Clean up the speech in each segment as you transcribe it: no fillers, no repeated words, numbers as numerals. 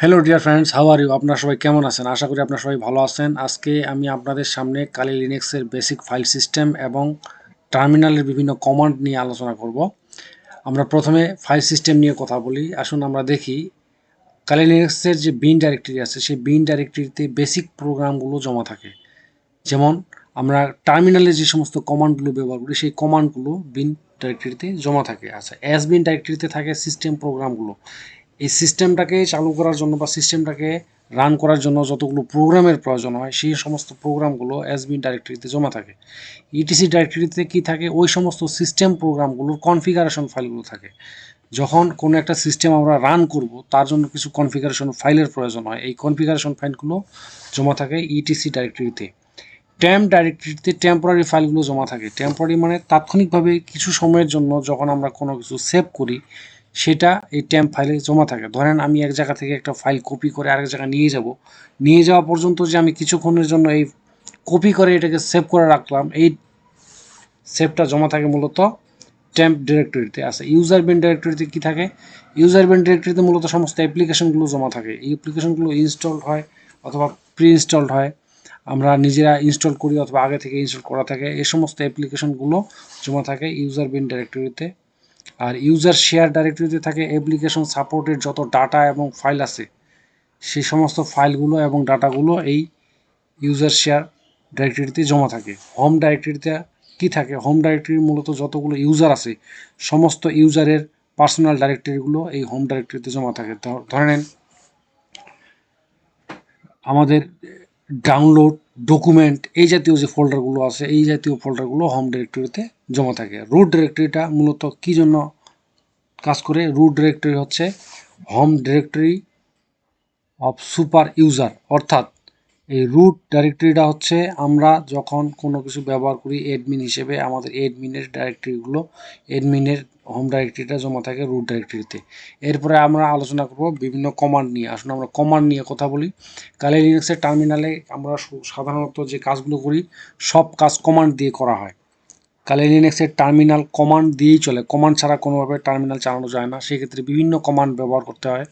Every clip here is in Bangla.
Hello dear friends, how are you? আপনারা সবাই কেমন আছেন? আশা করি আপনারা সবাই ভালো আছেন। আজকে আমি আপনাদের সামনে কালি লিনাক্সের বেসিক ফাইল সিস্টেম এবং টার্মিনালের বিভিন্ন কমান্ড নিয়ে আলোচনা করব। আমরা প্রথমে ফাইল সিস্টেম নিয়ে কথা বলি। আসুন আমরা দেখি কালি লিনাক্সের যে বিন ডাইরেক্টরি আছে সেই বিন ডাইরেক্টরিতে বেসিক প্রোগ্রামগুলো জমা থাকে। যেমন আমরা টার্মিনালে যে সমস্ত কমান্ডগুলো ব্যবহার করি সেই কমান্ডগুলো বিন ডাইরেক্টরিতে জমা থাকে। আচ্ছা, এস বিন ডাইরেক্টরিতে থাকে সিস্টেম প্রোগ্রামগুলো। এই সিস্টেমটাকে চালু করার জন্য বা সিস্টেমটাকে রান করার জন্য যতগুলো প্রোগ্রামের প্রয়োজন হয় সেই সমস্ত প্রোগ্রামগুলো এসবিন ডাইরেক্টরিতে জমা থাকে। ইটিসি ডাইরেক্টরিতে কি থাকে? ওই সমস্ত সিস্টেম প্রোগ্রামগুলোর কনফিগারেশন ফাইলগুলো থাকে। যখন কোনো একটা সিস্টেম আমরা রান করব তার জন্য কিছু কনফিগারেশন ফাইলের প্রয়োজন হয়, এই কনফিগারেশন ফাইলগুলো জমা থাকে ইটিসি ডাইরেক্টরিতে। টেম্প ডাইরেক্টরিতে টেম্পোরারি ফাইলগুলো জমা থাকে। টেম্পোরারি মানে তাৎক্ষণিকভাবে কিছু সময়ের জন্য যখন আমরা কোনো কিছু সেভ করি সেটা এই টেম্প ফাইলে জমা থাকে। ধরেন আমি এক জায়গা থেকে একটা ফাইল কপি করে আরেক জায়গায় নিয়ে যাওয়া পর্যন্ত যে আমি কিছুক্ষণের জন্য এই কপি করে এটাকে সেভ করে রাখলাম, এই সেভটা জমা থাকে মূলত টেম্প ডিরেক্টরিতে। আছে ইউজার বিন ডিরেক্টরিতে কি থাকে? ইউজার বিন ডিরেক্টরিতে মূলত সমস্ত অ্যাপ্লিকেশনগুলো জমা থাকে। এই অ্যাপ্লিকেশনগুলো ইনস্টলড হয় অথবা প্রি ইনস্টলড হয়, আমরা নিজেরা ইনস্টল করি অথবা আগে থেকে ইনস্টল করা থাকে। এই সমস্ত অ্যাপ্লিকেশনগুলো জমা থাকে ইউজার বিন ডিরেক্টরিতে। আর ইউজার শেয়ার ডাইরেক্টরিতে থাকে অ্যাপ্লিকেশন সাপোর্টের যত ডাটা এবং ফাইল আছে সেই সমস্ত ফাইলগুলো এবং ডাটাগুলো এই ইউজার শেয়ার ডাইরেক্টরিতে জমা থাকে। হোম ডাইরেক্টরিতে কি থাকে? হোম ডাইরেক্টরি মূলত যতগুলো ইউজার আছে সমস্ত ইউজারের পার্সোনাল ডাইরেক্টরিগুলো এই হোম ডাইরেক্টরিতে জমা থাকে। ধরে নেন আমাদের ডাউনলোড, ডকুমেন্ট এই জাতীয় যে ফোল্ডারগুলো আছে এই জাতীয় ফোল্ডারগুলো হোম ডিরেক্টরিতে জমা থাকে। রুট ডিরেক্টরিটা মূলত কী জন্য কাজ করে? রুট ডিরেক্টরি হচ্ছে home directory of super user, অর্থাৎ এই রুট ডাইরেক্টরিটা হচ্ছে আমরা যখন কোনো কিছু ব্যবহার করি অ্যাডমিন হিসেবে আমাদের অ্যাডমিনের ডাইরেক্টরিগুলো, অ্যাডমিনের হোম ডাইরেক্টরিটা জমা থাকে রুট ডাইরেক্টরিতে। এরপরে আমরা আলোচনা করব বিভিন্ন কমান্ড নিয়ে। আসুন আমরা কমান্ড নিয়ে কথা বলি। কালি লিনাক্সের টার্মিনালে আমরা সাধারণত যে কাজগুলো করি সব কাজ কমান্ড দিয়ে করা হয়। কালি লিনাক্সের টার্মিনাল কমান্ড দিয়েই চলে, কমান্ড ছাড়া কোনোভাবে টার্মিনাল চালানো যায় না। সেক্ষেত্রে বিভিন্ন কমান্ড ব্যবহার করতে হয়।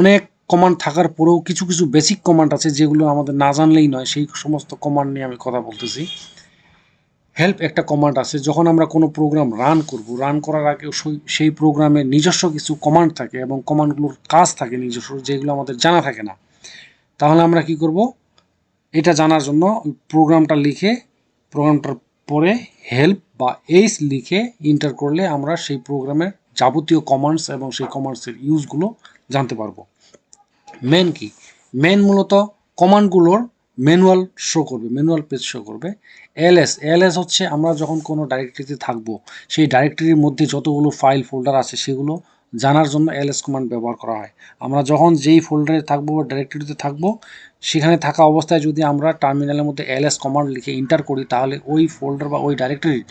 অনেক কমান্ড থাকার পরেও কিছু কিছু বেসিক কমান্ড আছে যেগুলো আমাদের না জানলেই নয়, সেই সমস্ত কমান্ড নিয়ে আমি কথা বলতেছি। হেল্প একটা কমান্ড আছে, যখন আমরা কোনো প্রোগ্রাম রান করব, রান করার আগে সেই প্রোগ্রামের নিজস্ব কিছু কমান্ড থাকে এবং কমান্ডগুলোর কাজ থাকে নিজস্ব, যেগুলো আমাদের জানা থাকে না। তাহলে আমরা কি করব? এটা জানার জন্য প্রোগ্রামটার পরে হেল্প বা এইচ লিখে ইন্টার করলে আমরা সেই প্রোগ্রামের যাবতীয় কমান্ডস এবং সেই কমান্ডসের ইউজগুলো জানতে পারবো। মেন কি? মেন মূলত কমান্ডগুলোর ম্যানুয়াল শো করবে, ম্যানুয়াল পেজ শো করবে। এলএস হচ্ছে আমরা যখন কোনো ডাইরেক্টরিতে থাকবো সেই ডাইরেক্টরির মধ্যে যতগুলো ফাইল ফোল্ডার আছে সেগুলো জানার জন্য এলএস কমান্ড ব্যবহার করা হয়। আমরা যখন যেই ফোল্ডারে থাকবো বা ডাইরেক্টরিতে থাকবো সেখানে থাকা অবস্থায় যদি আমরা টার্মিনালের মধ্যে এলএস কমান্ড লিখে ইন্টার করি তাহলে ওই ফোল্ডার বা ওই ডাইরেক্টরির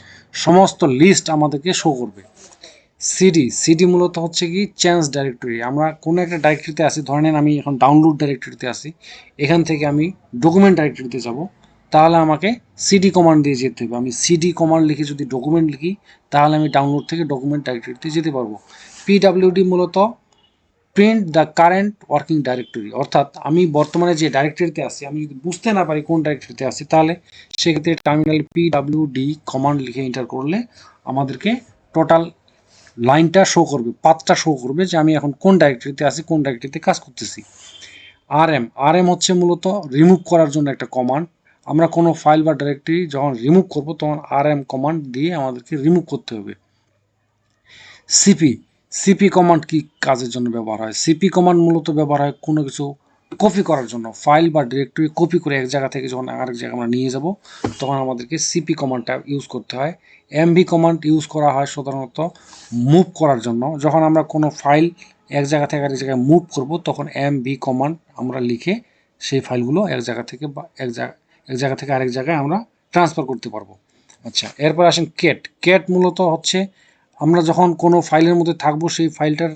সমস্ত লিস্ট আমাদেরকে শো করবে। সিডি মূলত হচ্ছে কি চেঞ্জ ডাইরেক্টরি। আমরা কোনো একটা ডাইরেক্টরিতে আছি, ধরে নেন আমি এখন ডাউনলোড ডাইরেক্টরিতে আছি, এখান থেকে আমি ডকুমেন্ট ডাইরেক্টরিতে যাব, তাহলে আমাকে সিডি কমান্ড দিয়ে যেতে হবে। আমি সিডি কমান্ড লিখে যদি ডকুমেন্ট লিখি তাহলে আমি ডাউনলোড থেকে ডকুমেন্ট ডাইরেক্টরিতে যেতে পারবো। পিডাব্লিউডি মূলত print the current working directory, অর্থাৎ আমি বর্তমানে যে ডাইরেক্টরিতে আছি আমি যদি বুঝতে না পারি কোন ডাইরেক্টরিতে আছি তাহলে সেক্ষেত্রে টার্মিনালে পিডাব্লিউডি কমান্ড লিখে এন্টার করলে আমাদেরকে টোটাল লাইনটা শো করবে, পাথটা শো করবে যে আমি এখন কোন ডাইরেক্টরিতে আছি, কোন ডাইরেক্টরিতে কাজ করতেছি। আরএম হচ্ছে মূলত রিমুভ করার জন্য একটা কমান্ড। আমরা কোনো ফাইল বা ডাইরেক্টরি যখন রিমুভ করব তখন আরএম কমান্ড দিয়ে আমাদেরকে রিমুভ করতে হবে। সিপি কমান্ড কি কাজের জন্য ব্যবহার হয়? সিপি কমান্ড মূলত ব্যবহার হয় কোনো কিছু কপি করার জন্য। ফাইল বা ডিরেক্টরি কপি করে এক জায়গা থেকে যখন আরেক জায়গায় আমরা নিয়ে যাব তখন আমাদেরকে সিপি কমান্ডটা ইউজ করতে হয়। এমভি কমান্ড ইউজ করা হয় সাধারণত মুভ করার জন্য। যখন আমরা কোনো ফাইল এক জায়গা থেকে আরেক জায়গায় মুভ করব তখন এমভি কমান্ড আমরা লিখে সেই ফাইলগুলো এক জায়গা থেকে আরেক জায়গায় আমরা ট্রান্সফার করতে পারবো। আচ্ছা, এরপর আসেন ক্যাট মূলত হচ্ছে আমরা যখন কোনো ফাইলের মধ্যে থাকবো সেই ফাইলটার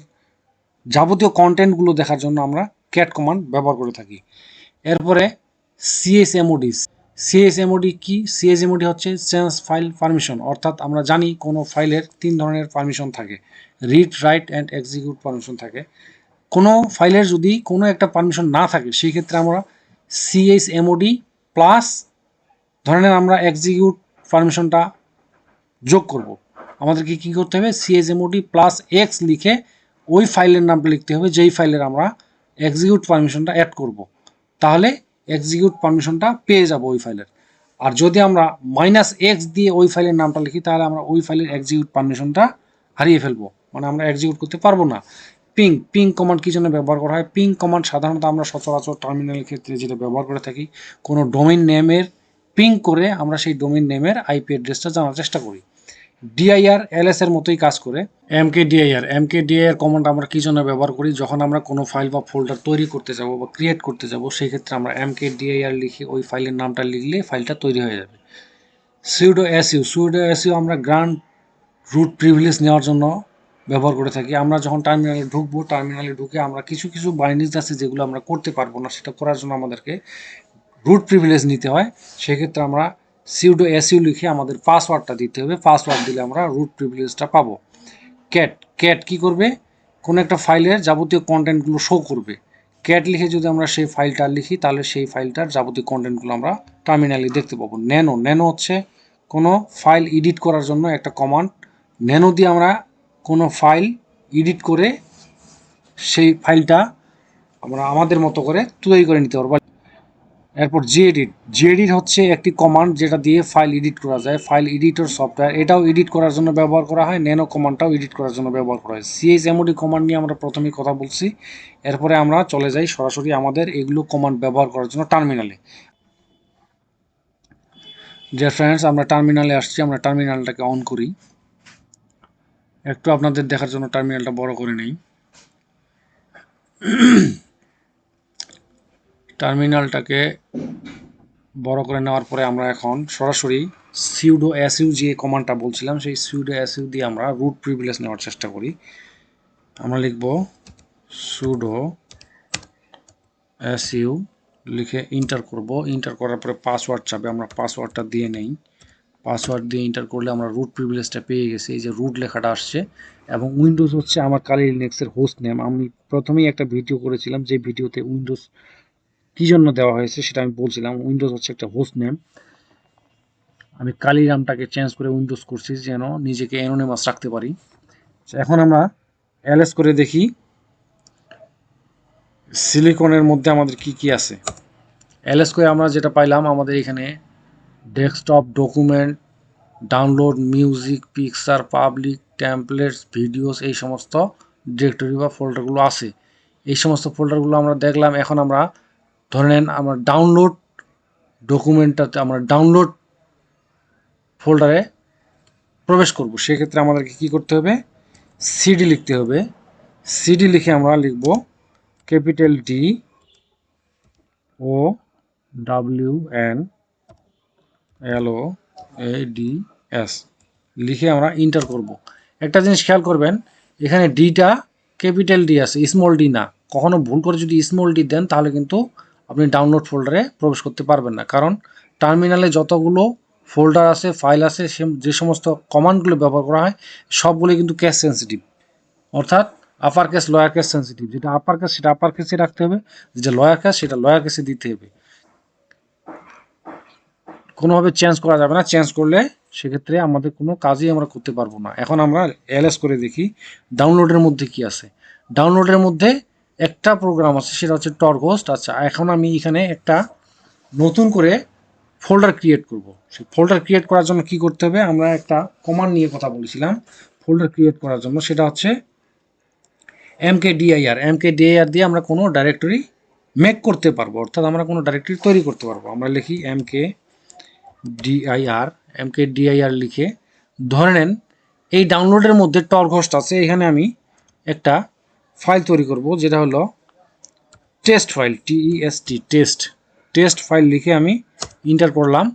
যাবতীয় কন্টেন্টগুলো দেখার জন্য আমরা ক্যাট কমান্ড ব্যবহার করে থাকি। এরপরে সিএসএমওডি কি? সিএসএমওডি হচ্ছে চেঞ্জ ফাইল পারমিশন, অর্থাৎ আমরা জানি কোনো ফাইলের 3 ধরনের পারমিশন থাকে, read, right and execute permission থাকে। কোনো ফাইলের যদি কোনো একটা পারমিশন না থাকে সেই ক্ষেত্রে আমরা chmod প্লাস ধরে নেন আমরা এক্সিকিউট পারমিশনটা যোগ করব, আমাদেরকে কি করতে হবে chmod প্লাস এক্স লিখে ওই ফাইলের নামটা লিখতে হবে যেই ফাইলের আমরা এক্সিকিউট পারমিশনটা অ্যাড করব, তাহলে এক্সিকিউট পারমিশনটা পেয়ে যাব ওই ফাইলের। আর যদি আমরা -x দিয়ে ওই ফাইলের নামটা লিখি তাহলে আমরা ওই ফাইলের এক্সিকিউট পারমিশনটা হারিয়ে ফেলবো, মানে আমরা এক্সিকিউট করতে পারবো না। পিং কমান্ড কি জন্য ব্যবহার করা হয়? পিং কমান্ড সাধারণত আমরা সচরাচর টার্মিনালের ক্ষেত্রে যেটা ব্যবহার করে থাকি, কোনো ডোমেইন নেমের পিং করে আমরা সেই ডোমেইন নেমের আইপি অ্যাড্রেসটা জানার চেষ্টা করি। ডিআইআর এলএস এর মতোই কাজ করে। এমকেডিআইআর কমান্ড আমরা কি জন্য ব্যবহার করি? যখন আমরা কোনো ফাইল বা ফোল্ডার তৈরি করতে যাব বা ক্রিয়েট করতে যাব সেই ক্ষেত্রে আমরা এমকেডিআইআর লিখে ওই ফাইলের নামটা লিখলে ফাইলটা তৈরি হয়ে যাবে। সুডো এসইউ আমরা গ্রান্ট রুট প্রিভিলেজ নেওয়ার জন্য ব্যবহার করে থাকি। আমরা যখন টার্মিনালে ঢুকবো, টার্মিনালে ঢুকে আমরা কিছু বাইন্ডিংস আছে যেগুলো আমরা করতে পারবো না, সেটা করার জন্য আমাদেরকে রুট প্রিভিলেজ নিতে হয়। সেক্ষেত্রে আমরা সুডো এসইউ লিখে আমাদের পাসওয়ার্ডটা দিতে হবে, পাসওয়ার্ড দিলে আমরা রুট প্রিভিলেজটা পাবো। ক্যাট কি করবে? কোনো একটা ফাইলের যাবতীয় কন্টেন্টগুলো শো করবে। ক্যাট লিখে যদি আমরা সেই ফাইলটা লিখি তাহলে সেই ফাইলটার যাবতীয় কন্টেন্টগুলো আমরা টার্মিনালে দেখতে পাবো। ন্যানো হচ্ছে কোনো ফাইল এডিট করার জন্য একটা কমান্ড। ন্যানো দিয়ে আমরা কোনো ফাইল এডিট করে সেই ফাইলটা আমরা আমাদের মতো করে তৈরি করে নিতে পারবো। এরপর জিএডিট হচ্ছে একটি কমান্ড যেটা দিয়ে ফাইল এডিট করা যায়, ফাইল এডিটর সফটওয়্যার, এটাও এডিট করার জন্য ব্যবহার করা হয়। ন্যানো কমান্ডটাও এডিট করার জন্য ব্যবহার করা হয়। chmod কমান্ড নিয়ে আমরা প্রথমেই কথা বলছি, এরপরে আমরা চলে যাই সরাসরি আমাদের এগুলো কমান্ড ব্যবহার করার জন্য টার্মিনালে। ডিয়ার ফ্রেন্ডস, আমরা টার্মিনালে আসছি, আমরা টার্মিনালটাকে অন করি। একটু আপনাদের দেখার জন্য টার্মিনালটা বড় করে নেই। টার্মিনালটাকে বড় করে নেওয়ার পরে আমরা এখন সরাসরি সুডো এসইউ যে কমান্ডটা বলছিলাম সেই সুডো এসইউ দিয়ে আমরা রুট প্রিভিলেজ নেওয়ার চেষ্টা করি। আমরা লিখব সুডো এসইউ লিখে ইন্টার করব। ইন্টার করার পরে পাসওয়ার্ড চাবে, আমরা পাসওয়ার্ডটা দিয়ে নেই। পাসওয়ার্ড দিয়ে ইন্টার করলে আমরা রুট প্রিভিলেজটা পেয়ে গেছি। এই যে রুট লেখাটা আসছে এবং উইন্ডোজ হচ্ছে আমার কালি লিনাক্সের হোস্ট নেম। আমি প্রথমেই একটা ভিডিও করেছিলাম যে ভিডিওতে উইন্ডোজ কী জন্য দেওয়া হয়েছে সেটা আমি বলছিলাম। উইন্ডোজ হচ্ছে একটা হোস্ট নেম। আমি কালি নামটাকে চেঞ্জ করে উইন্ডোজ করছি যেন নিজেকে অ্যানোনিমাস রাখতে পারি। এখন আমরা এলএস করে দেখি সিলিকনের মধ্যে আমাদের কি কি আছে। এলএস করে আমরা যেটা পাইলাম, আমাদের এখানে desktop, document, download, music, picture, public, templates, videos, এই সমস্ত ডিরেক্টরি বা ফোল্ডারগুলো আছে। এই সমস্ত ফোল্ডারগুলো আমরা দেখলাম। এখন আমরা ধরে নেন আমরা ডাউনলোড ডকুমেন্টটাতে আমরা ডাউনলোড ফোল্ডারে প্রবেশ করব। সেক্ষেত্রে আমাদেরকে কি করতে হবে? সিডি লিখতে হবে। সিডি লিখে আমরা লিখব capital D O W N L O A D S লিখে আমরা ইন্টার করব। একটা জিনিস খেয়াল করবেন, এখানে ডিটা ক্যাপিটাল ডি আছে, স্মল ডি না। কখনো ভুল করে যদি স্মল ডি দেন তাহলে কিন্তু আপনি ডাউনলোড ফোল্ডারে প্রবেশ করতে পারবেন না, কারণ টার্মিনালে যতগুলো ফোল্ডার আছে, ফাইল আছে, যে সমস্ত কমান্ডগুলো ব্যবহার করা হয় সবগুলো কিন্তু ক্যাশ সেন্সিটিভ, অর্থাৎ upper case lower case sensitive. যেটা আপার কেস সেটা আপার কেসে রাখতে হবে, যেটা লয়ার কেস সেটা লয়ার কেসে দিতে হবে। কোনোভাবে চেঞ্জ করা যাবে না, চেঞ্জ করলে সেক্ষেত্রে আমাদের কোনো কাজই আমরা করতে পারবো না। এখন আমরা এলএস করে দেখি ডাউনলোডের মধ্যে কি আছে। ডাউনলোডের মধ্যে একটা প্রোগ্রাম আছে, সেটা হচ্ছে টর্গোস্ট। আচ্ছা, এখন আমি এখানে একটা নতুন করে ফোল্ডার ক্রিয়েট করব। সেই ফোল্ডার ক্রিয়েট করার জন্য কি করতে হবে? আমরা একটা কমান্ড নিয়ে কথা বলেছিলাম ফোল্ডার ক্রিয়েট করার জন্য, সেটা হচ্ছে এমকেডিআইআর দিয়ে আমরা কোনো ডাইরেক্টরি মেক করতে পারবো, অর্থাৎ আমরা কোনো ডাইরেক্টরি তৈরি করতে পারবো। আমরা লিখি এমকেডিআইআর লিখে ধরে নেন এই ডাউনলোডের মধ্যে টর্গোস্ট আছে। এখানে আমি একটা ফাইল তৈরি করব যেটা হলো টেস্ট ফাইল, টেস্ট ফাইল লিখে আমি ইন্টার করলাম।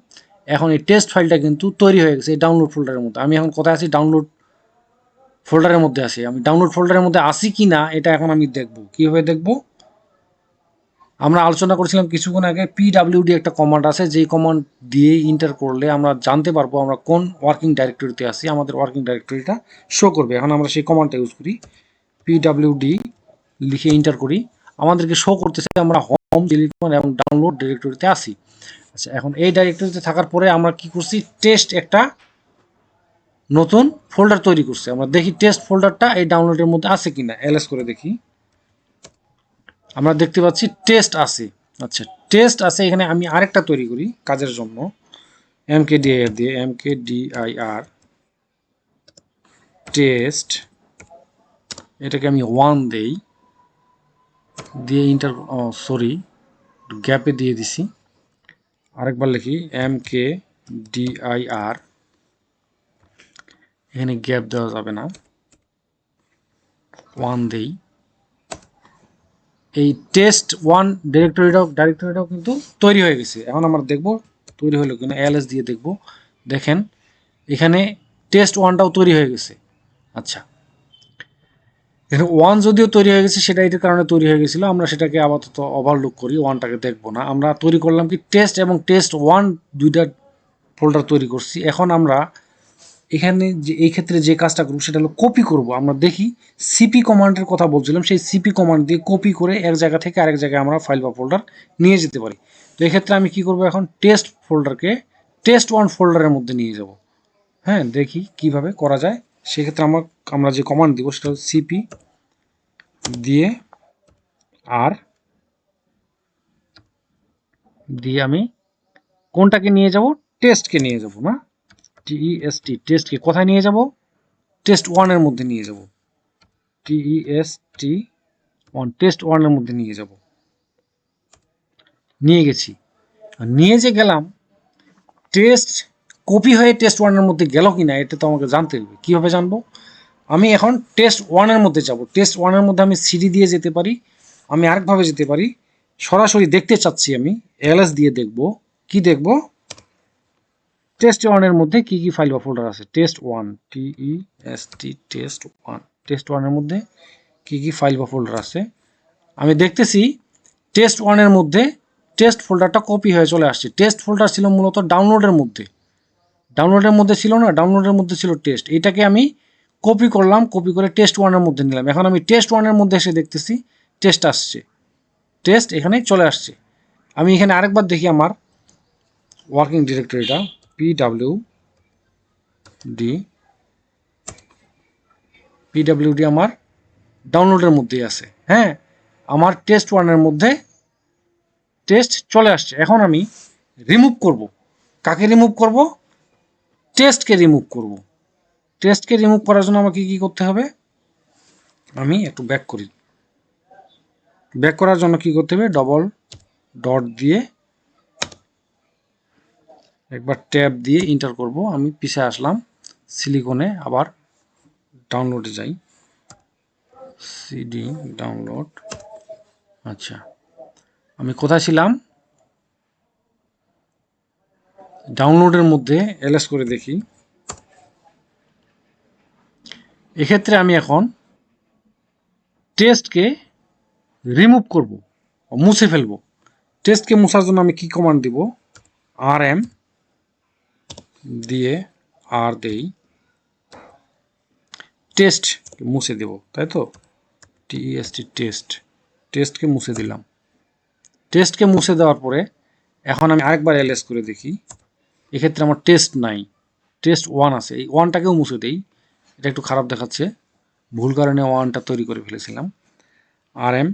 এখন এই টেস্ট ফাইলটা কিন্তু তৈরি হয়ে গেছে এই ডাউনলোড ফোল্ডারের মধ্যে। আমি এখন কোথায় আছি? ডাউনলোড ফোল্ডারের মধ্যে আছি। আমি ডাউনলোড ফোল্ডারের মধ্যে আসি কি না এটা এখন আমি দেখব। কীভাবে দেখব? আমরা আলোচনা করেছিলাম কিছুক্ষণ আগে পিডাব্লিউডি একটা কমান্ড আছে, যেই কমান্ড দিয়ে ইন্টার করলে আমরা জানতে পারবো আমরা কোন ওয়ার্কিং ডাইরেক্টরিতে আছি, আমাদের ওয়ার্কিং ডাইরেক্টরিটা শো করবে। এখন আমরা সেই কমান্ডটা ইউজ করি পিডাব্লিউডি লিখে এন্টার করি, আমাদেরকে শো করতেছে আমরা হোম, সিলিকন এবং ডাউনলোড ডিরেক্টরিতে আছি। আচ্ছা, এখন এই ডাইরেক্টরিতে থাকার পরে আমরা কি করছি, টেস্ট একটা নতুন ফোল্ডার তৈরি করছি। আমরা দেখি টেস্ট ফোল্ডারটা এই ডাউনলোডের মধ্যে আছে কিনা, এলএস করে দেখি। আমরা দেখতে পাচ্ছি টেস্ট আছে। আচ্ছা, টেস্ট আছে, এখানে আমি আরেকটা তৈরি করি কাজের জন্য, mkdir দিয়ে mkdir টেস্ট, এটাকে আমি 1 দেই, দিয়ে ইন্টার, সরি গ্যাপে দিয়ে দিছি। আরেকবার লিখি mkdir, এখানে গ্যাপ দেওয়া যাবে না, 1 দেই। এই টেস্ট 1 ডাইরেক্টরিটাও কিন্তু তৈরি হয়ে গেছে। এখন আমরা দেখব তৈরি হলো কিনা, এলএস দিয়ে দেখব। দেখেন এখানে টেস্ট 1টাও তৈরি হয়ে গেছে। আচ্ছা, এখানে 1 যদিও তৈরি হয়ে গেছে, সেটা এটার কারণে তৈরি হয়ে গেছিলো, আমরা সেটাকে আপাতত ওভারলুক করি, 1টাকে দেখবো না। আমরা তৈরি করলাম কি টেস্ট এবং টেস্ট 1 দুইটা ফোল্ডার তৈরি করছি। এখন আমরা এখানে যে এই ক্ষেত্রে যে কাজটা করব সেটা হলো কপি করব। আমরা দেখি সিপি কমান্ডের কথা বলছিলাম, সেই সিপি কমান্ড দিয়ে কপি করে এক জায়গা থেকে আরেক জায়গায় আমরা ফাইল বা ফোল্ডার নিয়ে যেতে পারি। তো এক্ষেত্রে আমি কি করব, এখন টেস্ট ফোল্ডারকে টেস্ট 1 ফোল্ডারের মধ্যে নিয়ে যাব। হ্যাঁ, দেখি কিভাবে করা যায়। সেক্ষেত্রে আমরা যে কমান্ড দিব সেটা হলো সিপি দিয়ে আর দিয়ে আমি কোনটাকে নিয়ে যাব, টেস্টকে নিয়ে যাব না, টিইএসটি টেস্টকে কোথায় নিয়ে যাব, টেস্ট 1 এর মধ্যে নিয়ে যাব, টিইএসটি 1 টেস্ট 1 এর মধ্যে নিয়ে যাব। নিয়ে গেছি, নিয়ে যে গেলাম, টেস্ট কপি হয়ে টেস্ট 1 এর মধ্যে গেল কিনা এটা তো আমাকে জানতে হবে। কিভাবে জানবো, আমি এখন টেস্ট 1 এর মধ্যে যাব। টেস্ট 1 এর মধ্যে আমি সিডি দিয়ে যেতে পারি, আমি আরেকভাবে যেতে পারি, সরাসরি দেখতে চাচ্ছি আমি, এলএস দিয়ে দেখব। কি দেখব, টেস্ট 1 এর মধ্যে কি কি ফাইল বা ফোল্ডার আছে। টেস্ট 1 টিইএসটি টেস্ট 1, টেস্ট 1 এর মধ্যে কি কি ফাইল বা ফোল্ডার আছে। আমি দেখতেছি টেস্ট 1 এর মধ্যে টেস্ট ফোল্ডারটা কপি হয়ে চলে আসছে। টেস্ট ফোল্ডার ছিল মূলত ডাউনলোডের মধ্যে, ছিল না, ডাউনলোডের মধ্যে ছিল টেস্ট। এটাকে আমি কপি করলাম, কপি করে টেস্ট 1 এর মধ্যে নিলাম। এখন আমি টেস্ট 1 এর মধ্যে এসে দেখতেছি টেস্ট আসছে, টেস্ট এখানে চলে আসছে। আমি এখানে আরেকবার দেখি আমার ওয়ার্কিং ডিরেক্টরিটা, পিডাব্লিউডি আমার ডাউনলোডের মধ্যেই আছে। হ্যাঁ, আমার টেস্ট 1 এর মধ্যে টেস্ট চলে আসছে। এখন আমি রিমুভ করব। কাকে রিমুভ করব, টেস্টকে রিমুভ করব। টেস্টকে রিমুভ করার জন্য আমাকে কি করতে হবে, আমি একটু ব্যাক করি। ব্যাক করার জন্য কি করতে হবে, ডবল ডট দিয়ে একবার ট্যাব দিয়ে এন্টার করব। আমি পিছে আসলাম, সিলিকনে আবার ডাউনলোডে যাই, সিডি ডাউনলোড। আচ্ছা, আমি কোথায় ছিলাম, ডাউনলোডের মধ্যে এলএস করে দেখি। এক্ষেত্রে আমি এখন টেস্টকে রিমুভ করব, মুছে ফেলবো। টেস্টকে মুছার জন্য আমি কি কমান্ড দিব, rm দিয়ে আর দেই, টেস্ট মুছে দেব, তাই তো, টিইএসটি টেস্ট, টেস্টকে মুছে দিলাম। টেস্টকে মুছে দেওয়ার পরে এখন আমি আরেকবার এলএস করে দেখি। এক্ষেত্রে আমার টেস্ট নাই, টেস্ট 1 আছে। এই 1টাকেও মুছে দেই, এটা একটু খারাপ দেখাচ্ছে, ভুল কারণে 1টা তৈরি করে ফেলেছিলাম। rm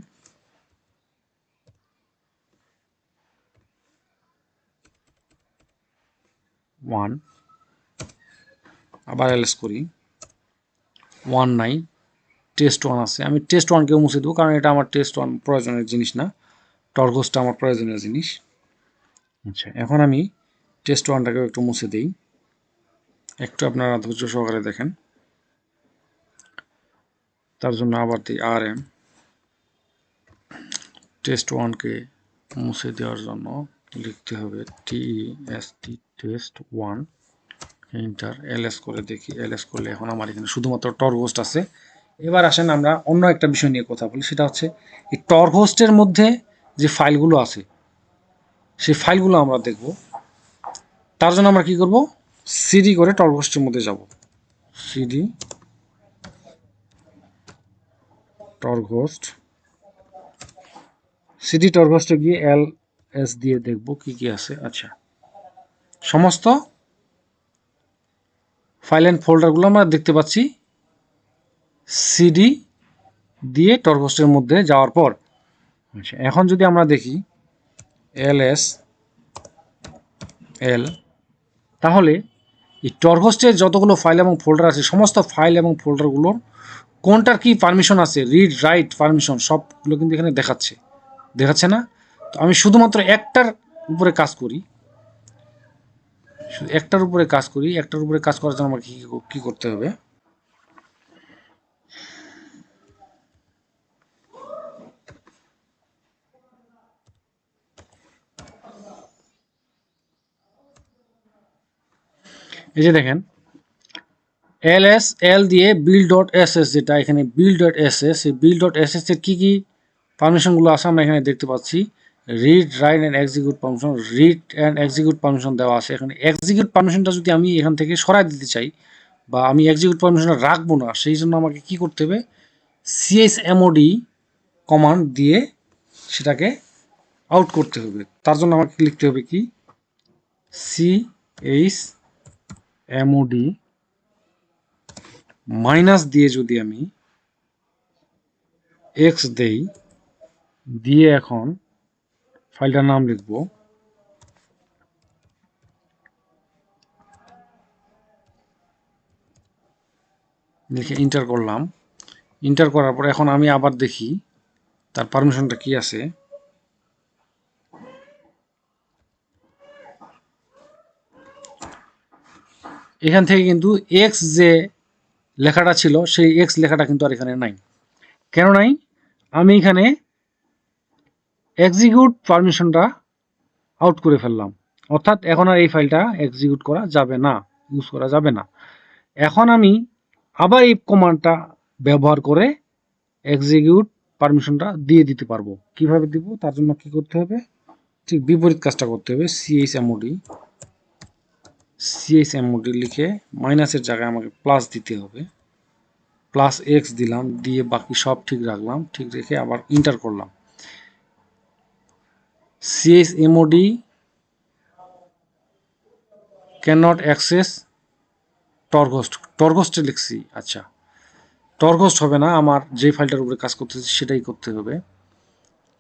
ওয়ান, আবার এলএস করি, 1 নাই, টেস্ট 1 আছে। আমি টেস্ট 1কেও মুছে দেবো, কারণ এটা আমার টেস্ট 1 প্রয়োজনের জিনিস না, টর্গোসটা আমার প্রয়োজনীয় জিনিস। আচ্ছা, এখন আমি টেস্ট 1টাকেও একটু মুছে দিই, একটু আপনারা ধৈর্য সহকারে দেখেন। তার জন্য আবার দিই rm, টেস্ট 1কে মুছে দেওয়ার জন্য লিখতে হবে টিইএসটি টেস্ট 1, এন্টার, এলএস করে দেখি। এলএস করলে এখন আমার এখানে শুধুমাত্র টর্গোস্ট আছে। এবার আসেন আমরা অন্য একটা বিষয় নিয়ে কথা বলি, সেটা হচ্ছে এই টর্গোস্টের মধ্যে যে ফাইলগুলো আছে সেই ফাইলগুলো আমরা দেখব। তার জন্য আমরা কি করব, সিডি করে টর্গোস্টের মধ্যে যাব, সিডি টর্গোস্ট, সিডি টর্গস্টে গিয়ে এস দিয়ে দেখব কি কি আছে। আচ্ছা, সমস্ত ফাইল অ্যান্ড ফোল্ডারগুলো আমরা দেখতে পাচ্ছি সিডি দিয়ে টর্গস্টের মধ্যে যাওয়ার পর। আচ্ছা, এখন যদি আমরা দেখি এলএস এল, তাহলে এই টর্গস্টের যতগুলো ফাইল এবং ফোল্ডার আছে সমস্ত ফাইল এবং ফোল্ডারগুলোর কোনটার কি পারমিশন আছে, রিড রাইট পারমিশন সবগুলো কিন্তু এখানে দেখাচ্ছে না। তো আমি শুধুমাত্র একটার উপরে কাজ করি, একটার উপরে কাজ করার জন্য আমাকে কি করতে হবে। এই যে দেখেন এল দিয়ে বিল্ড ডট এস এস, যেটা এখানে বিল্ড ডট এস এস, এই বিল্ড ডট এস এস এর কী কী পারমিশনগুলো আছে আমরা এখানে দেখতে পাচ্ছি। Read write and execute permission, read and execute permission দেওয়া আছে। এখানে এক্সিকিউট পারমিশনটা যদি আমি এখান থেকে সরাই দিতে চাই বা আমি এক্সিকিউট পারমিশনটা রাখবো না, সেই জন্য আমাকে কি করতে হবে, chmod কমান্ড দিয়ে সেটাকে আউট করতে হবে। তার জন্য আমাকে লিখতে হবে কি, chmod মাইনাস দিয়ে যদি আমি এক্স দেই, দিয়ে এখন ফাইলটার নাম লিখব, লিখে ইন্টার করলাম। ইন্টার করার পর এখন আমি আবার দেখি তার পারমিশনটা কি আছে। এখান থেকে কিন্তু এক্স যে লেখাটা ছিল সেই এক্স লেখাটা কিন্তু আর এখানে নাই। কেন নাই? আমি এখানে এক্সিকিউট পারমিশনটা আউট করে ফেললাম, অর্থাৎ এখন আর এই ফাইলটা এক্সিকিউট করা যাবে না, ইউজ করা যাবে না। এখন আমি আবার এই কমান্ডটা ব্যবহার করে এক্সিকিউট পারমিশনটা দিয়ে দিতে পারবো। কিভাবে দিব, তার জন্য কি করতে হবে, ঠিক বিপরীত কাজটা করতে হবে। chmod লিখে মাইনাসের জায়গায় আমাকে প্লাস দিতে হবে, প্লাস এক্স দিলাম, দিয়ে বাকি সব ঠিক রাখলাম, ঠিক রেখে আবার ইন্টার করলাম। chmod ক্যানট অ্যাক্সেস টর্গস্টে লিখছি। আচ্ছা, টর্গস্ট হবে না, আমার যে ফাইলটার উপরে কাজ করতেছি সেটাই করতে হবে।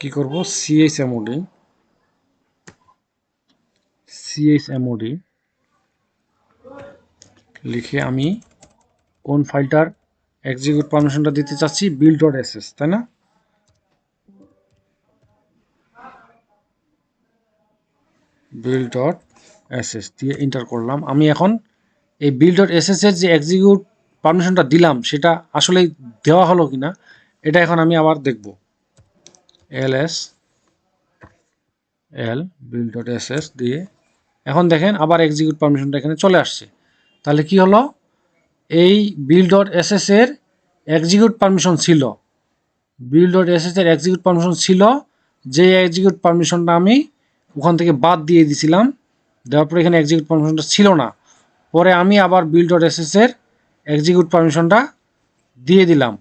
কি করব, chmod লিখে আমি কোন ফাইলটার এক্সিকিউট পারমিশনটা দিতে চাচ্ছি, বিল্ড ডট এস এস, তাই না? বিল্ড ডট এস এস দিয়ে ইন্টার করলাম। আমি এখন এই বিল্ড ডট এস এস এর যে এক্সিকিউট পারমিশনটা দিলাম সেটা আসলে দেওয়া হলো কিনা এটা এখন আমি আবার দেখব। এল বিল্ড ডট এস এস দিয়ে এখন দেখেন আবার এক্সিকিউট পারমিশনটা এখানে চলে আসছে। তাহলে কি হলো, এই বিল্ড ডট এস এস এর এক্সিকিউট পারমিশন ছিল, বিল্ড ডট এস এস এর এক্সিকিউট পারমিশন ছিল, যে এক্সিকিউট পারমিশনটা আমি ওখান থেকে বাদ দিয়ে দিয়েছিলাম, দেওয়ার পরে এখানে এক্সিকিউট পারমিশনটা ছিল না। পরে আমি আবার বিল্ড ডট এস এস এর এক্সিকিউট পারমিশনটা দিয়ে দিলাম,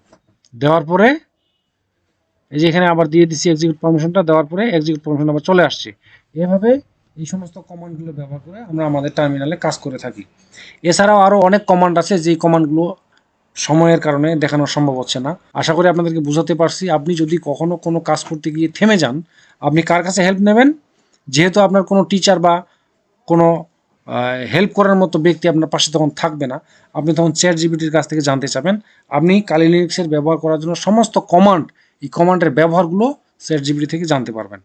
দেওয়ার পরে এই যে এখানে আবার দিয়ে দিচ্ছি এক্সিকিউট পারমিশনটা, দেওয়ার পরে এক্সিকিউট পারমিশন আবার চলে আসছে। এভাবে এই সমস্ত কমান্ডগুলো ব্যবহার করে আমরা আমাদের টার্মিনালে কাজ করে থাকি। এছাড়াও আরও অনেক কমান্ড আছে যেই কমান্ডগুলো সময়ের কারণে দেখানো সম্ভব হচ্ছে না। আশা করি আপনাদেরকে বোঝাতে পারছি। আপনি যদি কখনো কোনো কাজ করতে গিয়ে থেমে যান, আপনি কার কাছে হেল্প নেবেন? যেহেতু আপনার কোনো টিচার বা কোনো হেল্প করার মতো ব্যক্তি আপনার পাশে তখন থাকবে না, আপনি তখন চ্যাট জিপিটির কাছ থেকে জানতে চাবেন। আপনি কালি লিনাক্সের ব্যবহার করার জন্য সমস্ত কমান্ড, এই কমান্ডের ব্যবহারগুলো চ্যাট জিপিটি থেকে জানতে পারবেন।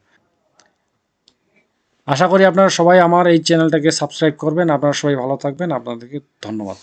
আশা করি আপনারা সবাই আমার এই চ্যানেলটাকে সাবস্ক্রাইব করবেন। আপনারা সবাই ভালো থাকবেন। আপনাদেরকে ধন্যবাদ।